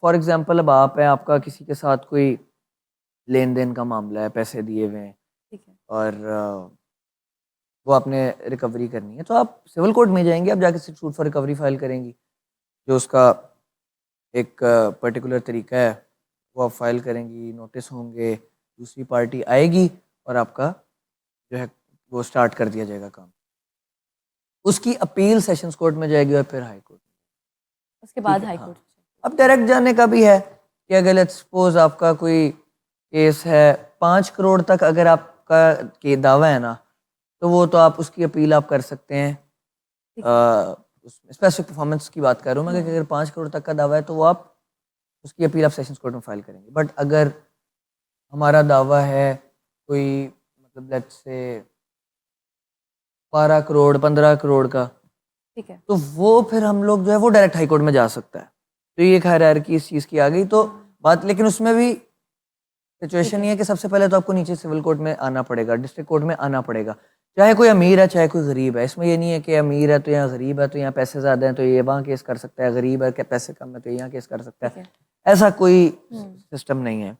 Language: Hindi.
फॉर एग्जांपल अब आप है, आपका किसी के साथ कोई लेन देन का मामला है, पैसे दिए हुए हैं ठीक है। और वो आपने रिकवरी करनी है, तो आप सिविल कोर्ट में जाएंगे, आप जाके सूट फॉर रिकवरी फाइल करेंगी। जो उसका एक पर्टिकुलर तरीका है वो आप फाइल करेंगी, नोटिस होंगे, दूसरी पार्टी आएगी और आपका जो है वो स्टार्ट कर दिया जाएगा काम। उसकी अपील सेशंस कोर्ट में जाएगी और फिर हाई कोर्ट। उसके ठीक बाद है, हाई हाँ। कोर्ट। अब डायरेक्ट जाने का भी है कि अगर लेट्स सपोज आपका कोई केस है 5 करोड़ तक, अगर आपका के दावा है ना, तो वो तो आप उसकी अपील आप कर सकते हैं। ठीक है। स्पेसिफिक परफॉर्मेंस की बात कर रहा हूँ मैं कि अगर 5 करोड़ तक का दावा है तो वो आप उसकी अपील आप सेशंस कोर्ट में फाइल करेंगे। बट अगर हमारा दावा है कोई मतलब लेट्स से 12 करोड़ 15 करोड़ का, ठीक है। तो वो फिर हम लोग जो है वो डायरेक्ट हाई कोर्ट में जा सकता है। तो ये एक हायरार्की इस चीज़ की आ गई तो बात। लेकिन उसमें भी ठीक सिचुएशन है। ये है कि सबसे पहले तो आपको नीचे सिविल कोर्ट में आना पड़ेगा, डिस्ट्रिक्ट कोर्ट में आना पड़ेगा। चाहे कोई अमीर है चाहे कोई गरीब है, इसमें ये नहीं है कि अमीर है तो यहाँ गरीब है, तो यहाँ पैसे ज़्यादा हैं तो ये वहाँ केस कर सकता है, गरीब है कि पैसे कम है तो यहाँ केस कर सकता ठीक है। है। ऐसा कोई हम्म। सिस्टम नहीं है।